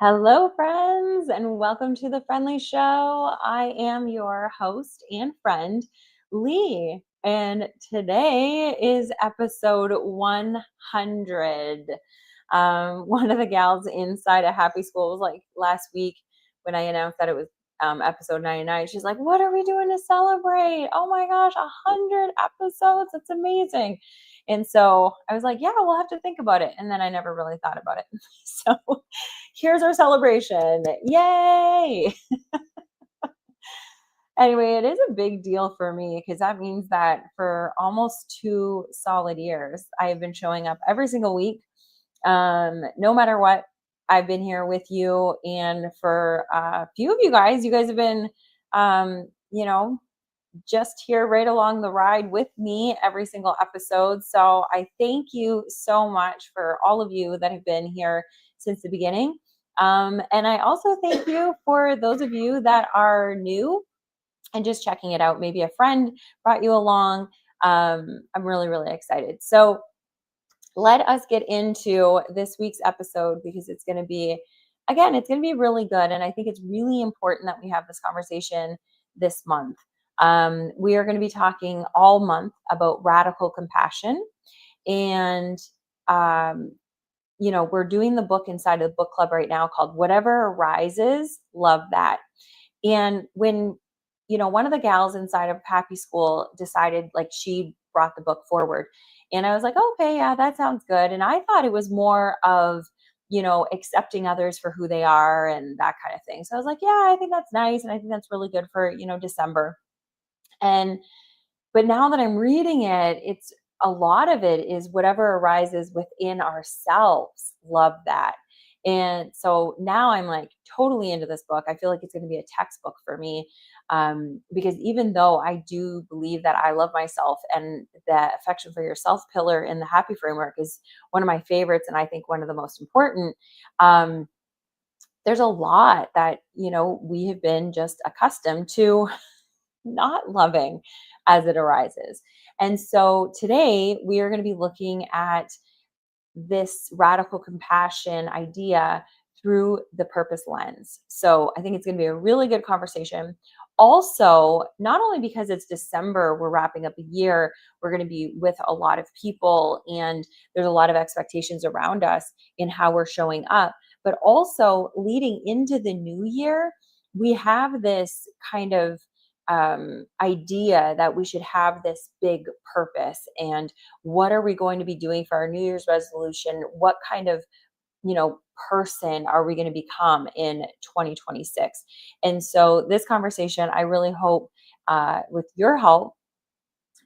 Hello, friends, and welcome to the Friendly Show. I am your host and friend, Lee, and today is episode 100. One of the gals inside a Happy School was like last week when I announced that it was episode 99. She's like, "What are we doing to celebrate? Oh my gosh, 100 episodes! That's amazing!" And so I was like, "Yeah, we'll have to think about it." And then I never really thought about it. So here's our celebration. Yay! Anyway, it is a big deal for me because that means that for almost 2 solid years, I have been showing up every single week. No matter what, I've been here with you. And for a few of you guys have been, um, you know, just here right along the ride with me every single episode. So I thank you so much for all of you that have been here since the beginning. And I also thank you for those of you that are new and just checking it out. Maybe a friend brought you along. I'm really, really excited. So let us get into this week's episode because it's going to be, again, it's going to be really good. And I think it's really important that we have this conversation this month. We are going to be talking all month about radical compassion. And, um, we're doing the book inside of the book club right now called Whatever Arises, Love That. And when, one of the gals inside of Happy School decided, like, she brought the book forward. And I was like, okay, yeah, that sounds good. And I thought it was more of, accepting others for who they are and that kind of thing. So I was like, yeah, I think that's nice. And I think that's really good for, December. And but now that I'm reading it, it's a lot of it is whatever arises within ourselves. Love that. And so now I'm like totally into this book. I feel like it's going to be a textbook for me, because even though I do believe that I love myself and the affection for yourself pillar in the Happy Framework is one of my favorites, and I think one of the most important. Um, there's a lot that we have been just accustomed to not loving as it arises. And so today we are going to be looking at this radical compassion idea through the purpose lens. So I think it's going to be a really good conversation. Also, not only because it's December, we're wrapping up a year, we're going to be with a lot of people, and there's a lot of expectations around us in how we're showing up, but also leading into the new year, we have this kind of idea that we should have this big purpose. And what are we going to be doing for our New Year's resolution? What kind of, person are we going to become in 2026? And so this conversation, I really hope, with your help,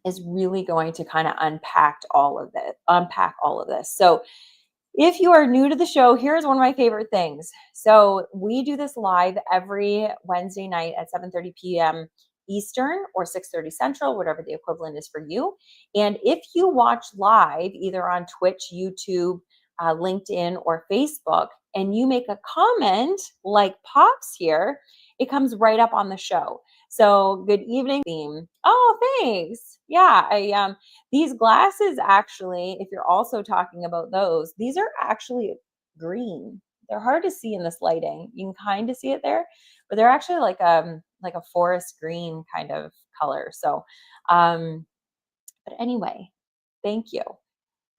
is really going to kind of unpack all of this. So if you are new to the show, here's one of my favorite things. So we do this live every Wednesday night at 7:30 p.m. Eastern or 6:30 Central, whatever the equivalent is for you. And if you watch live, either on Twitch, YouTube, LinkedIn, or Facebook, and you make a comment like Pops here, it comes right up on the show. So good evening theme. Oh, thanks. Yeah, these glasses actually, if you're also talking about those, these are actually green. They're hard to see in this lighting. You can kind of see it there, but they're actually like a forest green kind of color. So but anyway, thank you.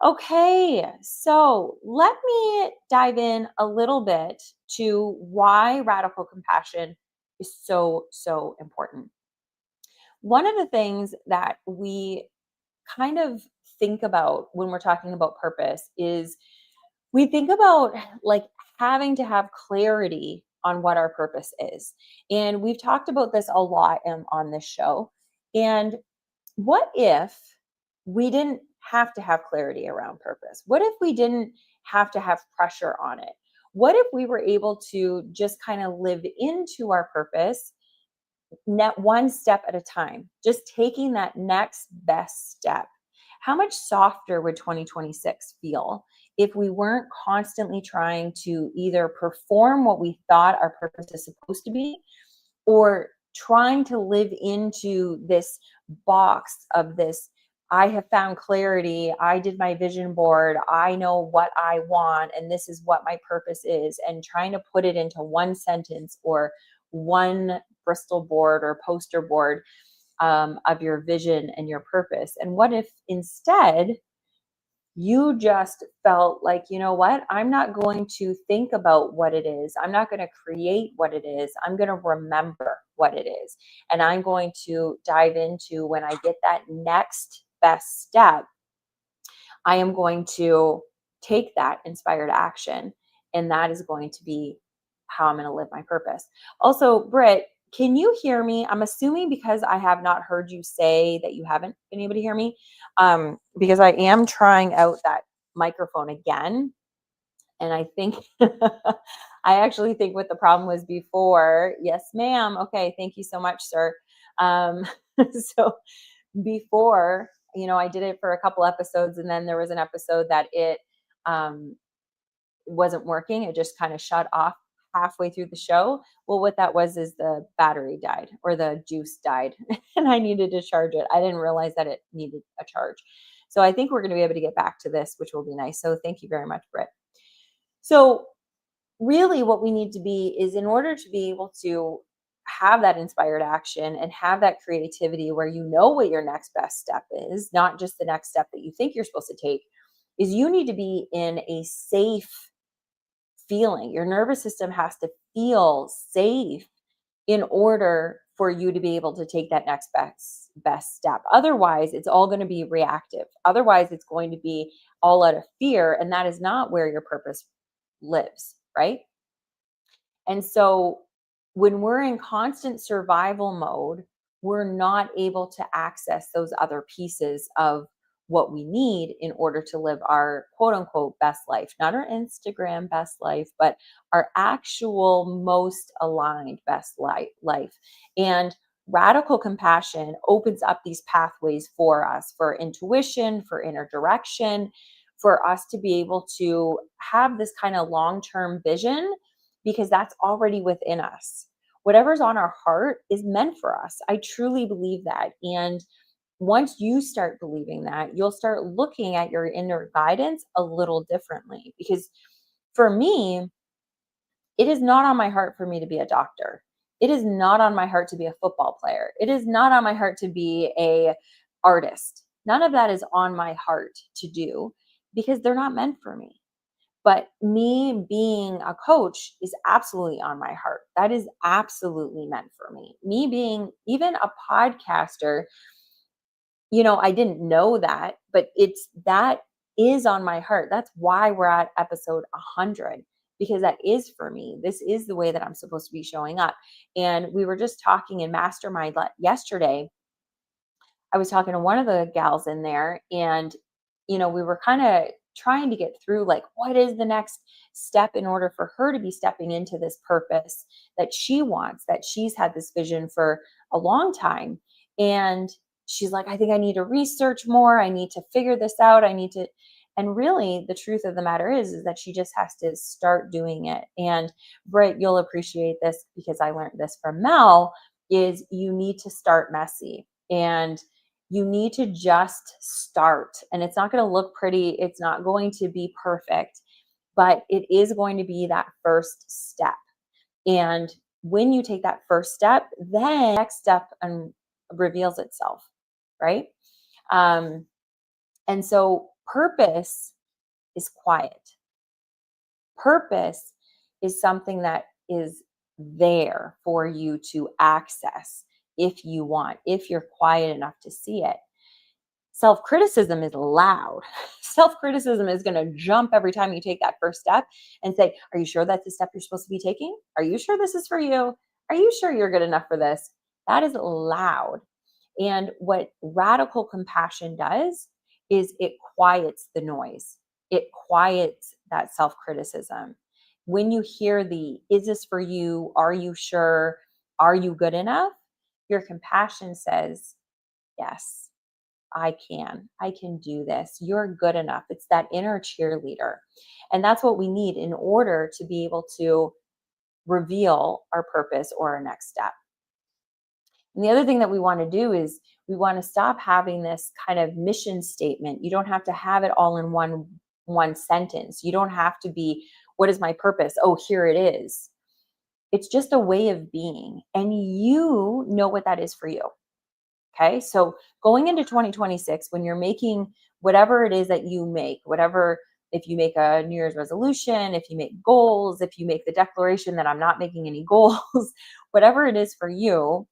Okay, so let me dive in a little bit to why radical compassion is so, so important. One of the things that we kind of think about when we're talking about purpose is we think about like having to have clarity on what our purpose is. And we've talked about this a lot on this show. And what if we didn't have to have clarity around purpose? What if we didn't have to have pressure on it? What if we were able to just kind of live into our purpose net one step at a time, just taking that next best step? How much softer would 2026 feel if we weren't constantly trying to either perform what we thought our purpose is supposed to be, or trying to live into this box of this I have found clarity. I did my vision board. I know what I want, and this is what my purpose is. And trying to put it into one sentence or one Bristol board or poster board of your vision and your purpose. And what if instead you just felt like, you know what? I'm not going to think about what it is. I'm not going to create what it is. I'm going to remember what it is. And I'm going to dive into when I get that next best step, I am going to take that inspired action. And that is going to be how I'm going to live my purpose. Also, Britt, can you hear me? I'm assuming because I have not heard you say that you haven't been able to hear me, because I am trying out that microphone again. And I think, I actually think what the problem was before. Yes, ma'am. Okay. Thank you so much, sir. Um, so before, I did it for a couple episodes, and then there was an episode that it um, wasn't working. It just kind of shut off halfway through the show. Well, what that was is the battery died or the juice died, and I needed to charge it. I didn't realize that it needed a charge. So I think we're going to be able to get back to this, which will be nice. So thank you very much, Britt. So really what we need to be is, in order to be able to have that inspired action and have that creativity where you know what your next best step is, not just the next step that you think you're supposed to take, is you need to be in a safe feeling. Your nervous system has to feel safe in order for you to be able to take that next best step. Otherwise, it's all going to be reactive. Otherwise, it's going to be all out of fear, and that is not where your purpose lives, right? And so when we're in constant survival mode, we're not able to access those other pieces of what we need in order to live our quote unquote best life, not our Instagram best life, but our actual most aligned best life. And radical compassion opens up these pathways for us, for intuition, for inner direction, for us to be able to have this kind of long-term vision, because that's already within us. Whatever's on our heart is meant for us. I truly believe that. And once you start believing that, you'll start looking at your inner guidance a little differently. Because for me, it is not on my heart for me to be a doctor. It is not on my heart to be a football player. It is not on my heart to be a artist. None of that is on my heart to do, because they're not meant for me. But me being a coach is absolutely on my heart. That is absolutely meant for me. Me being even a podcaster, I didn't know that, but that is on my heart. That's why we're at episode 100, because that is for me. This is the way that I'm supposed to be showing up. And we were just talking in Mastermind yesterday. I was talking to one of the gals in there, and we were kind of trying to get through, like, what is the next step in order for her to be stepping into this purpose that she wants, that she's had this vision for a long time. And she's like, I think I need to research more. I need to figure this out. And really the truth of the matter is that she just has to start doing it. And Britt, you'll appreciate this because I learned this from Mel, is you need to start messy. And you need to just start. And it's not going to look pretty. It's not going to be perfect, but it is going to be that first step. And when you take that first step, then the next step reveals itself, right? And so purpose is quiet. Purpose is something that is there for you to access if you want, if you're quiet enough to see it. Self-criticism is loud. Self-criticism is going to jump every time you take that first step and say, are you sure that's the step you're supposed to be taking? Are you sure this is for you? Are you sure you're good enough for this? That is loud. And what radical compassion does is it quiets the noise. It quiets that self-criticism. When you hear is this for you? Are you sure? Are you good enough? Your compassion says, yes, I can do this. You're good enough. It's that inner cheerleader. And that's what we need in order to be able to reveal our purpose or our next step. And the other thing that we want to do is we want to stop having this kind of mission statement. You don't have to have it all in one sentence. You don't have to be, what is my purpose? Oh, here it is. It's just a way of being, and you know what that is for you. Okay. So going into 2026, when you're making whatever it is that you make, whatever, if you make a New Year's resolution, if you make goals, if you make the declaration that I'm not making any goals, whatever it is for you,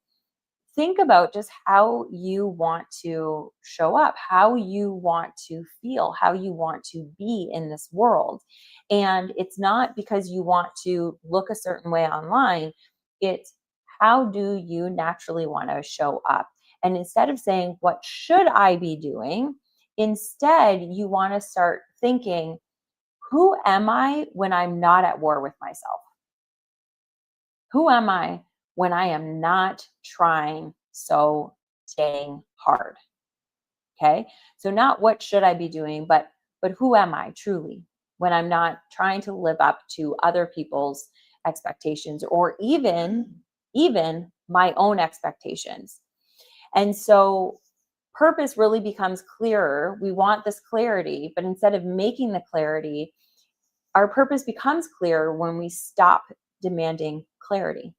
think about just how you want to show up, how you want to feel, how you want to be in this world. And it's not because you want to look a certain way online, it's how do you naturally want to show up? And instead of saying, what should I be doing? Instead, you want to start thinking, who am I when I'm not at war with myself? Who am I when I am not trying so dang hard? Okay. So not what should I be doing, but who am I truly when I'm not trying to live up to other people's expectations, or even my own expectations. And so purpose really becomes clearer. We want this clarity, but instead of making the clarity, our purpose becomes clear when we stop demanding clarity.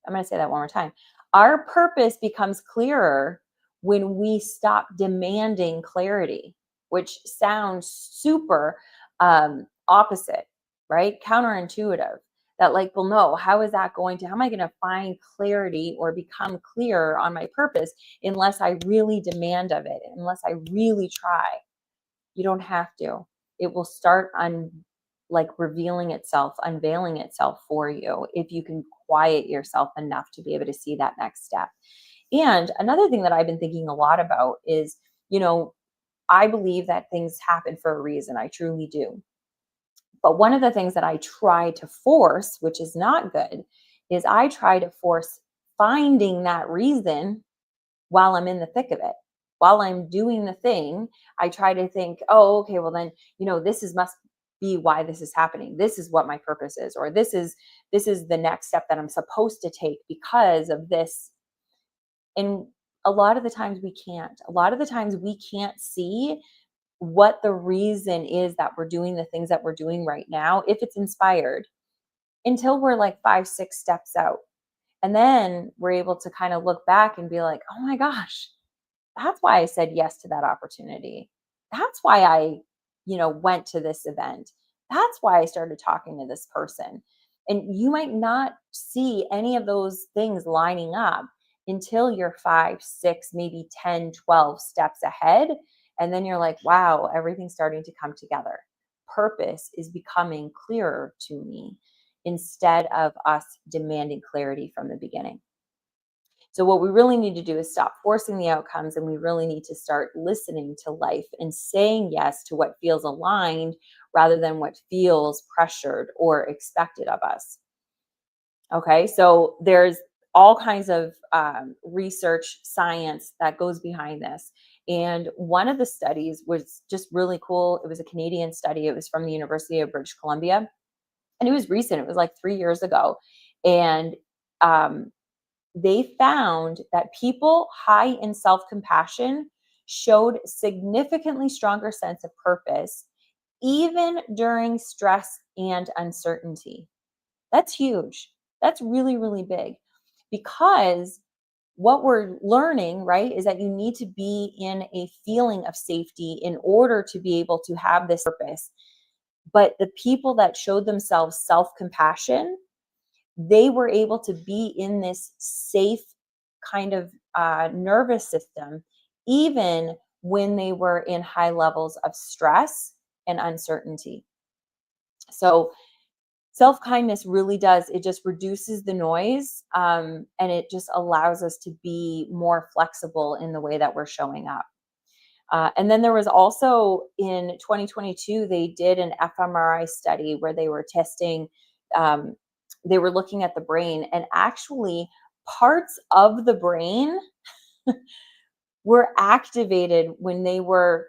I'm going to say that one more time. Our purpose becomes clearer when we stop demanding clarity, which sounds super opposite, right? Counterintuitive. That, like, well, no, how is that going to, how am I going to find clarity or become clear on my purpose unless I really demand of it, unless I really try? You don't have to. It will start on, like, revealing itself, unveiling itself for you if you can quiet yourself enough to be able to see that next step. And another thing that I've been thinking a lot about is, I believe that things happen for a reason. I truly do. But one of the things that I try to force, which is not good, is I try to force finding that reason while I'm in the thick of it. While I'm doing the thing, I try to think, oh, okay, well then, this is must be why this is happening. This is what my purpose is, or this is the next step that I'm supposed to take because of this. And a lot of the times we can't. A lot of the times we can't see what the reason is that we're doing the things that we're doing right now, if it's inspired, until we're like 5, 6 steps out. And then we're able to kind of look back and be like, oh my gosh, that's why I said yes to that opportunity. That's why I, went to this event. That's why I started talking to this person. And you might not see any of those things lining up until you're 5, 6, maybe 10, 12 steps ahead. And then you're like, wow, everything's starting to come together. Purpose is becoming clearer to me instead of us demanding clarity from the beginning. So what we really need to do is stop forcing the outcomes, and we really need to start listening to life and saying yes to what feels aligned rather than what feels pressured or expected of us. Okay, so there's all kinds of research, science that goes behind this. And one of the studies was just really cool. It was a Canadian study. It was from the University of British Columbia, and it was recent. It was like 3 years ago. And um, they found that people high in self-compassion showed significantly stronger sense of purpose even during stress and uncertainty. That's huge. That's really, really big, because what we're learning, right, is that you need to be in a feeling of safety in order to be able to have this purpose. But the people that showed themselves self-compassion, they were able to be in this safe kind of nervous system, even when they were in high levels of stress and uncertainty. So self-kindness really does, it just reduces the noise, and it just allows us to be more flexible in the way that we're showing up. And then there was also in 2022, they did an fMRI study where they were testing, they were looking at the brain, and actually parts of the brain were activated when they were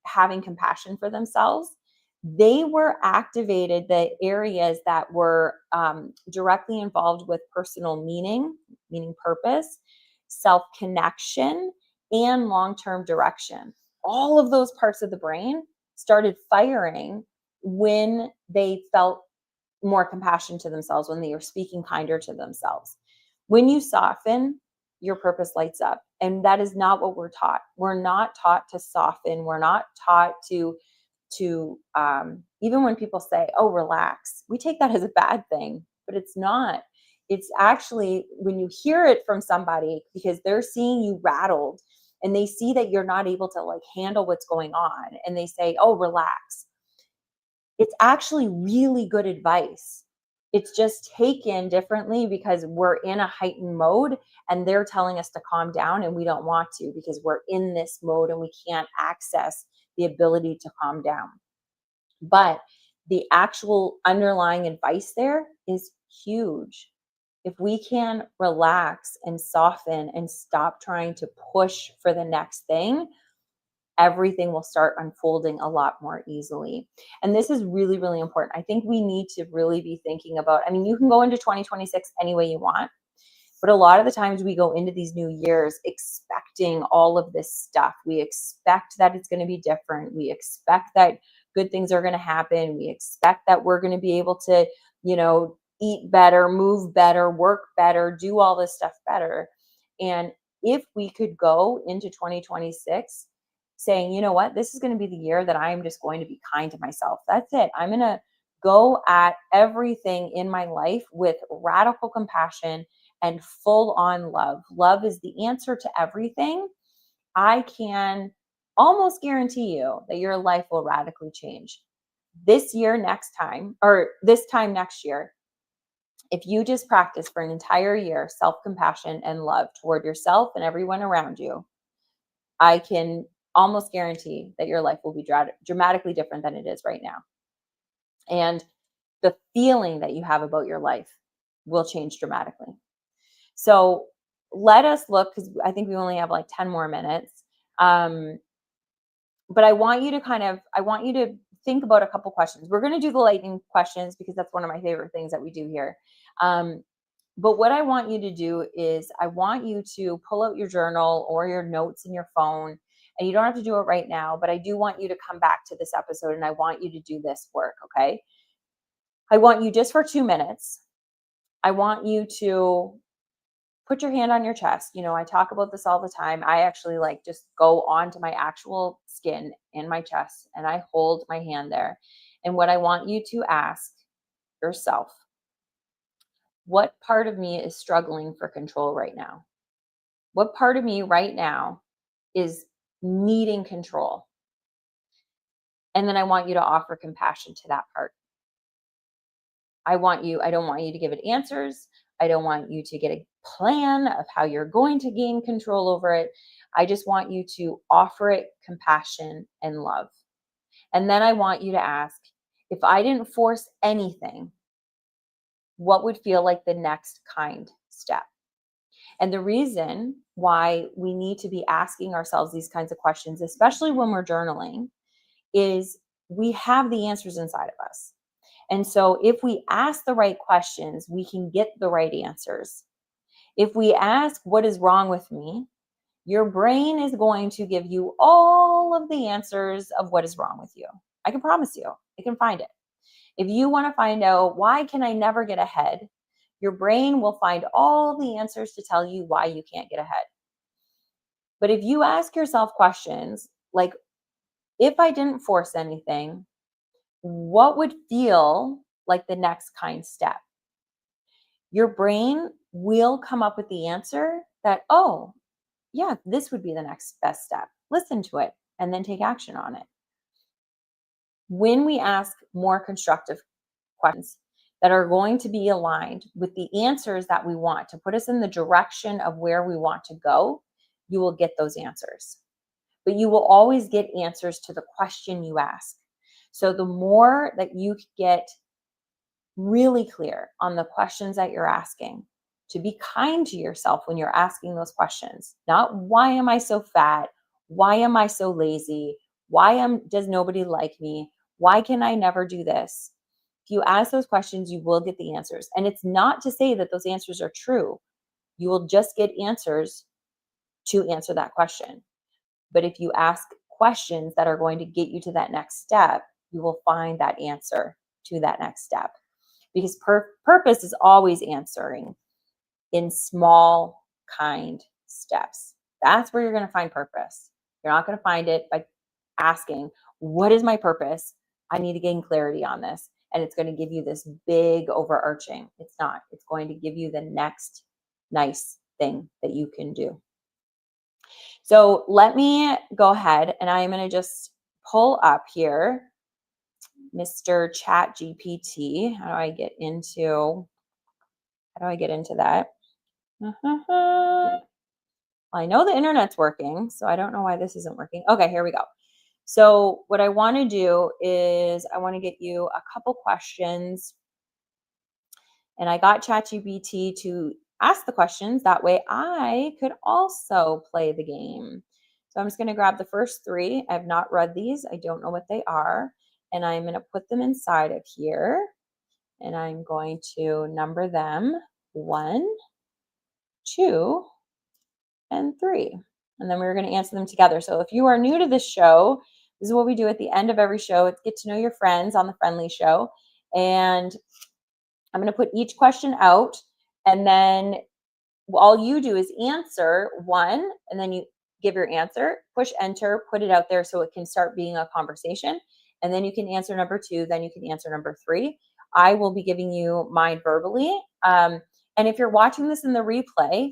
having compassion for themselves they were activated the areas that were directly involved with personal meaning purpose, self connection, and long term direction. All of those parts of the brain started firing when they felt more compassion to themselves, when they were speaking kinder to themselves. When you soften, your purpose lights up. And that is not what we're taught. We're not taught to soften. We're not taught to even when people say, oh, relax, we take that as a bad thing, but it's not. It's actually when you hear it from somebody because they're seeing you rattled and they see that you're not able to like handle what's going on and they say, oh, relax. It's actually really good advice. It's just taken differently because we're in a heightened mode and they're telling us to calm down and we don't want to because we're in this mode and we can't access the ability to calm down. But the actual underlying advice there is huge. If we can relax and soften and stop trying to push for the next thing, everything will start unfolding a lot more easily. And this is really, really important. I think we need to really be thinking about, I mean, you can go into 2026 any way you want, but a lot of the times we go into these new years expecting all of this stuff. We expect that it's going to be different. We expect that good things are going to happen. We expect that we're going to be able to, eat better, move better, work better, do all this stuff better. And if we could go into 2026 saying, you know what, this is going to be the year that I am just going to be kind to myself. That's it. I'm going to go at everything in my life with radical compassion and full on love. Love is the answer to everything. I can almost guarantee you that your life will radically change this year, next time, or this time next year. If you just practice for an entire year self compassion and love toward yourself and everyone around you, I can almost guarantee that your life will be dramatically different than it is right now. And the feeling that you have about your life will change dramatically. So let us look, because I think we only have like 10 more minutes. But I want you to think about a couple questions. We're going to do the lightning questions because that's one of my favorite things that we do here. But what I want you to do is I want you to pull out your journal or your notes in your phone. And you don't have to do it right now, but I do want you to come back to this episode and I want you to do this work, okay? I want you just for 2 minutes. I want you to put your hand on your chest. I talk about this all the time. I actually like just go onto my actual skin in my chest and I hold my hand there. And what I want you to ask yourself, what part of me is struggling for control right now? What part of me right now is needing control? And then I want you to offer compassion to that part. I don't want you to give it answers. I don't want you to get a plan of how you're going to gain control over it. I just want you to offer it compassion and love. And then I want you to ask, if I didn't force anything, what would feel like the next kind step? And the reason why we need to be asking ourselves these kinds of questions, especially when we're journaling, is we have the answers inside of us. And so if we ask the right questions, we can get the right answers. If we ask, what is wrong with me? Your brain is going to give you all of the answers of what is wrong with you. I can promise you, it can find it. If you want to find out, why can I never get ahead? Your brain will find all the answers to tell you why you can't get ahead. But if you ask yourself questions like, if I didn't force anything, what would feel like the next kind step? Your brain will come up with the answer that, oh, yeah, this would be the next best step. Listen to it and then take action on it. When we ask more constructive questions that are going to be aligned with the answers that we want to put us in the direction of where we want to go, you will get those answers. But you will always get answers to the question you ask. So the more that you get really clear on the questions that you're asking, to be kind to yourself when you're asking those questions, not why am I so fat? Why am I so lazy? Does nobody like me? Why can I never do this? If you ask those questions, you will get the answers. And it's not to say that those answers are true. You will just get answers to answer that question. But if you ask questions that are going to get you to that next step, you will find that answer to that next step. Because purpose is always answering in small, kind steps. That's where you're going to find purpose. You're not going to find it by asking, what is my purpose? I need to gain clarity on this. And it's going to give you this big overarching. It's not. It's going to give you the next nice thing that you can do. So let me go ahead and I'm going to just pull up here Mr. Chat GPT. How do I get into that? I know the internet's working, so I don't know why this isn't working. Okay, here we go. So what I want to do is I want to get you a couple questions, and I got ChatGPT to ask the questions. That way I could also play the game. So I'm just going to grab the first three. I have not read these. I don't know what they are. And I'm going to put them inside of here. And I'm going to number them 1, 2, and 3. And then we're going to answer them together. So if you are new to this show, this is what we do at the end of every show. It's get to know your friends on the Friendly Show. And I'm going to put each question out, and then all you do is answer one, and then you give your answer, push enter, put it out there so it can start being a conversation. And then you can answer number 2, then you can answer number 3. I will be giving you mine verbally. And if you're watching this in the replay,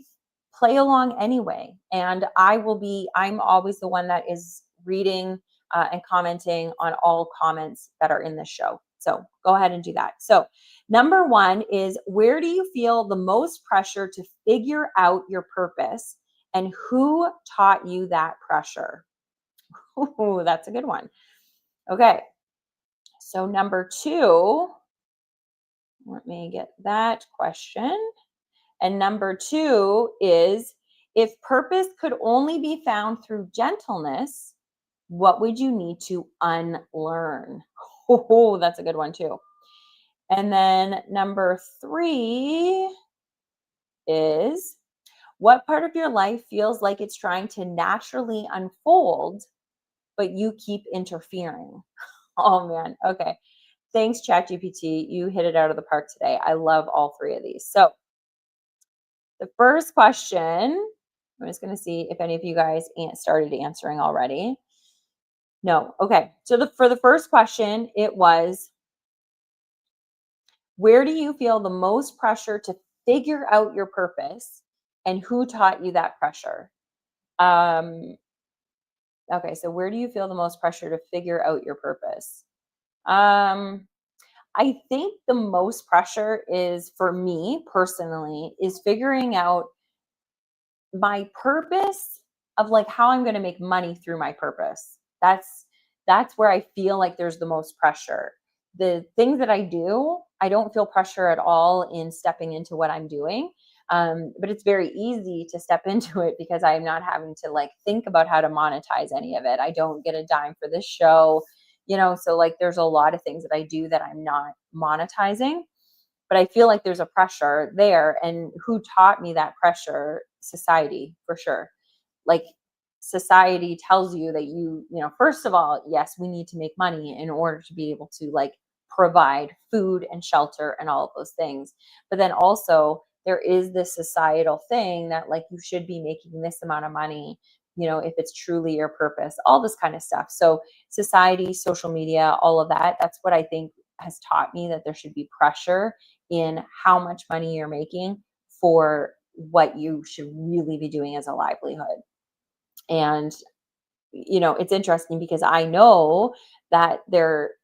play along anyway. And I'm always the one that is reading and commenting on all comments that are in this show. So go ahead and do that. So number 1 is, where do you feel the most pressure to figure out your purpose, and who taught you that pressure? Ooh, that's a good one. Okay. So number 2, let me get that question. And number 2 is, if purpose could only be found through gentleness, what would you need to unlearn? Oh, that's a good one too. And then number 3 is, what part of your life feels like it's trying to naturally unfold, but you keep interfering? Oh man. Okay. Thanks, ChatGPT. You hit it out of the park today. I love all 3 of these. So the first question, I'm just going to see if any of you guys started answering already. No. Okay. So for the first question, it was, where do you feel the most pressure to figure out your purpose, and who taught you that pressure? Okay. So where do you feel the most pressure to figure out your purpose? I think the most pressure is, for me personally, is figuring out my purpose of like how I'm going to make money through my purpose. That's where I feel like there's the most pressure. The things that I do, I don't feel pressure at all in stepping into what I'm doing. But it's very easy to step into it because I'm not having to like think about how to monetize any of it. I don't get a dime for this show, so like there's a lot of things that I do that I'm not monetizing, but I feel like there's a pressure there. And who taught me that pressure? Society, for sure. Like, society tells you that first of all, yes, we need to make money in order to be able to like provide food and shelter and all of those things. But then also there is this societal thing that like you should be making this amount of money, if it's truly your purpose, all this kind of stuff. So society, social media, all of that, that's what I think has taught me that there should be pressure in how much money you're making for what you should really be doing as a livelihood. And it's interesting because I know that there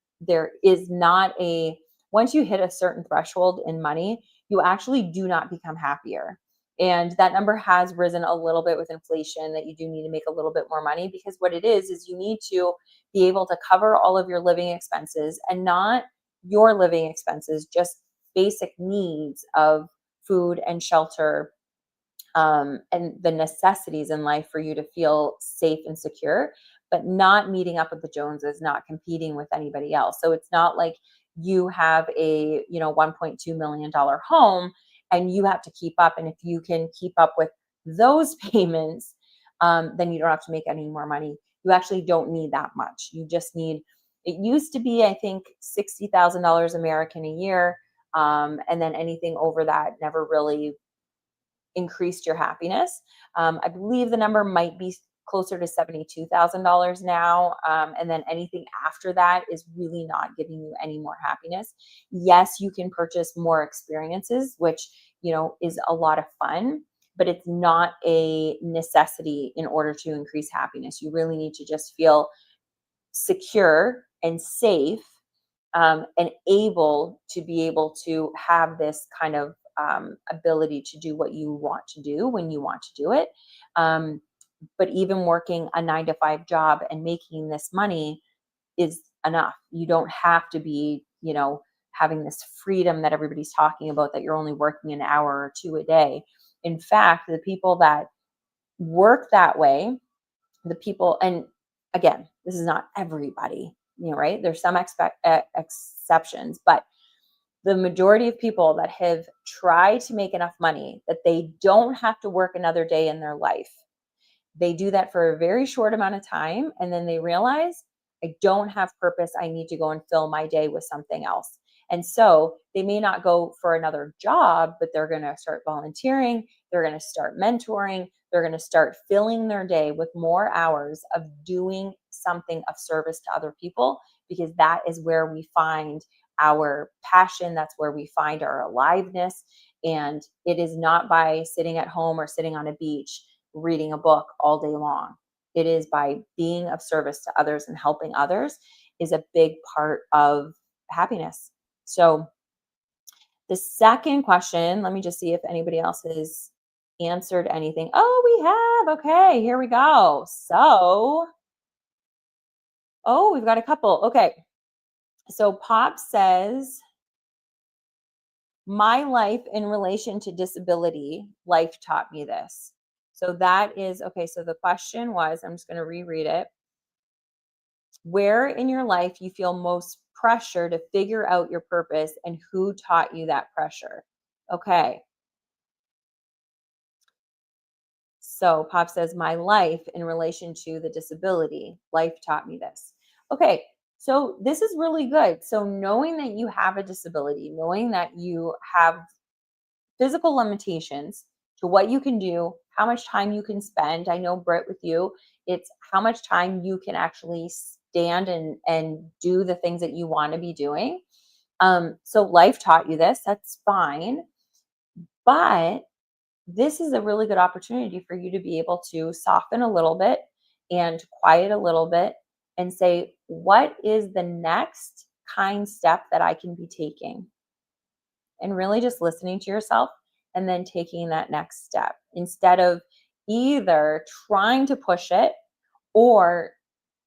is not a, once you hit a certain threshold in money, you actually do not become happier. And that number has risen a little bit with inflation, that you do need to make a little bit more money, because what it is you need to be able to cover all of your living expenses, and not your living expenses, just basic needs of food and shelter, and the necessities in life for you to feel safe and secure. but not meeting up with the Joneses, not competing with anybody else. So it's not like you have a, $1.2 million home and you have to keep up. And if you can keep up with those payments, then you don't have to make any more money. You actually don't need that much. You just need, it used to be, I think, $60,000 American a year. And then anything over that never really increased your happiness. I believe the number might be closer to $72,000 now. And then anything after that is really not giving you any more happiness. Yes, you can purchase more experiences, which, is a lot of fun, but it's not a necessity in order to increase happiness. You really need to just feel secure and safe, and able to be able to have this kind of ability to do what you want to do when you want to do it. But even working a 9 to 5 job and making this money is enough. You don't have to be, having this freedom that everybody's talking about, that you're only working an hour or two a day. In fact, the people that work that way, the people, and again, this is not everybody, right? There's some exceptions, but the majority of people that have tried to make enough money that they don't have to work another day in their life, they do that for a very short amount of time. And then they realize, I don't have purpose. I need to go and fill my day with something else. And so they may not go for another job, but they're going to start volunteering. They're going to start mentoring. They're going to start filling their day with more hours of doing something of service to other people, because that is where we find our passion. That's where we find our aliveness. And it is not by sitting at home or sitting on a beach reading a book all day long. It is by being of service to others, and helping others is a big part of happiness. So the second question, let me just see if anybody else has answered anything. Oh, we have. Okay, here we go. So, we've got a couple. Okay. So Pop says, my life in relation to disability, life taught me this. So that is okay. So the question was, I'm just going to reread it. Where in your life you feel most pressure to figure out your purpose, and who taught you that pressure? Okay. So Pop says, my life in relation to the disability, life taught me this. Okay. So this is really good. So knowing that you have a disability, knowing that you have physical limitations to what you can do, how much time you can spend. I know, Britt, with you, it's how much time you can actually stand and do the things that you want to be doing. So life taught you this. That's fine. But this is a really good opportunity for you to be able to soften a little bit and quiet a little bit and say, what is the next kind step that I can be taking? And really just listening to yourself and then taking that next step, instead of either trying to push it or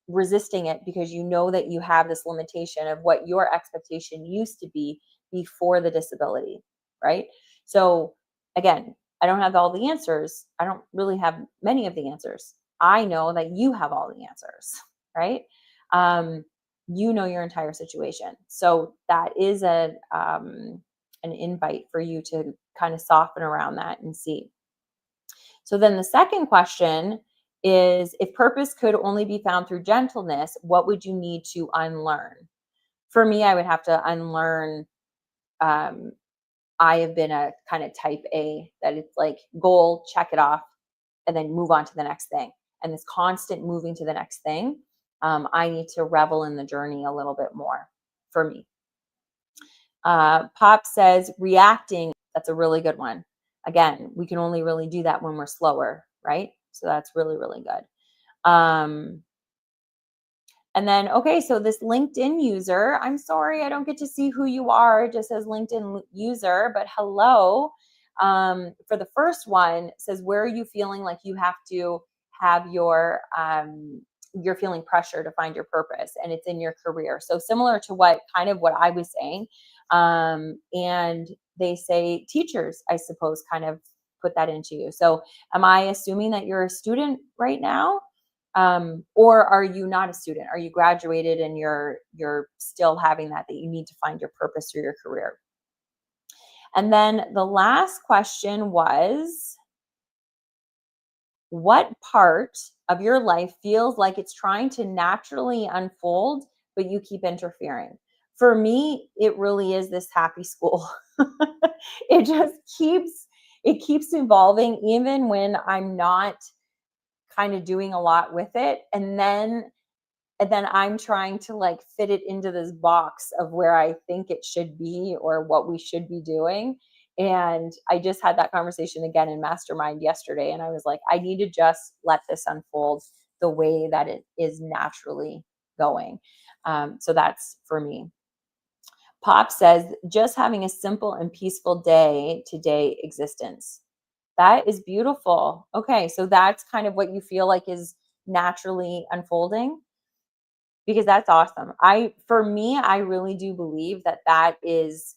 resisting it, because you know that you have this limitation of what your expectation used to be before the disability, right? So again, I don't have all the answers. I don't really have many of the answers. I know that you have all the answers, right? You know your entire situation. So that is an invite for you to kind of soften around that and see. So then the second question is, if purpose could only be found through gentleness, what would you need to unlearn? For me, I would have to unlearn. I have been a kind of type A, that it's like goal, check it off, and then move on to the next thing. And this constant moving to the next thing, I need to revel in the journey a little bit more for me. Pop says, reacting. That's a really good one. Again, we can only really do that when we're slower, right? So that's really, really good. And then, okay, so this LinkedIn user, I'm sorry, I don't get to see who you are. It just says LinkedIn user, but hello. For the first one, says, where are you feeling like you have to have you're feeling pressure to find your purpose, and it's in your career. So similar to what I was saying. And they say teachers, I suppose, kind of put that into you. So am I assuming that you're a student right now? Or are you not a student? Are you graduated and you're still having that you need to find your purpose through your career? And then the last question was, what part of your life feels like it's trying to naturally unfold, but you keep interfering? For me, it really is this happy school. It just keeps evolving even when I'm not kind of doing a lot with it. And then I'm trying to like fit it into this box of where I think it should be or what we should be doing. And I just had that conversation again in Mastermind yesterday. And I was like, I need to just let this unfold the way that it is naturally going. So that's for me. Pop says, just having a simple and peaceful day to day existence. That is beautiful. Okay. So that's kind of what you feel like is naturally unfolding, because that's awesome. For me, I really do believe that that's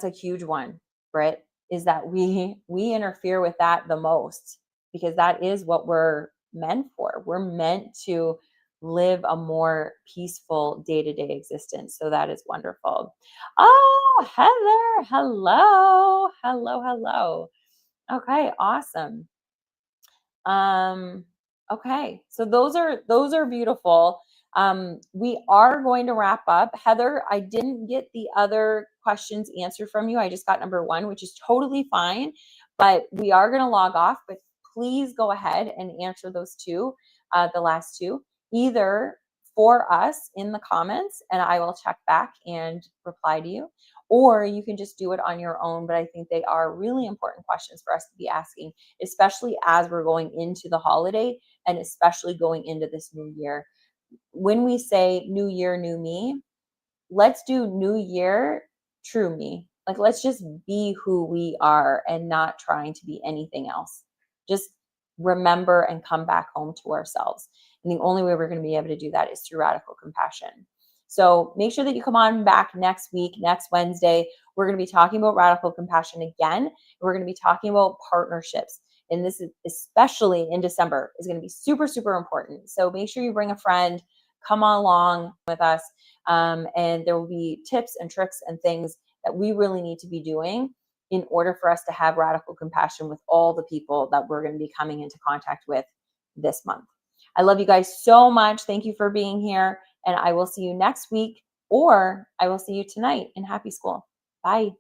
a huge one, Britt, is that we interfere with that the most, because that is what we're meant for. We're meant to live a more peaceful day-to-day existence. So that is wonderful. Oh, Heather, hello. Hello, hello. Okay, awesome. Okay, so those are beautiful. We are going to wrap up. Heather, I didn't get the other questions answered from you. I just got number one, which is totally fine, but we are going to log off. But please go ahead and answer those two, the last two, either for us in the comments, and I will check back and reply to you, or you can just do it on your own. But I think they are really important questions for us to be asking, especially as we're going into the holiday and especially going into this new year. When we say new year, new me, let's do new year, true me. Like, let's just be who we are and not trying to be anything else. Just remember and come back home to ourselves. And the only way we're going to be able to do that is through radical compassion. So make sure that you come on back next week, next Wednesday. We're going to be talking about radical compassion again. We're going to be talking about partnerships. And this is especially in December is going to be super, super important. So make sure you bring a friend, come on along with us. And there will be tips and tricks and things that we really need to be doing in order for us to have radical compassion with all the people that we're going to be coming into contact with this month. I love you guys so much. Thank you for being here. And I will see you next week, or I will see you tonight in Happy School. Bye.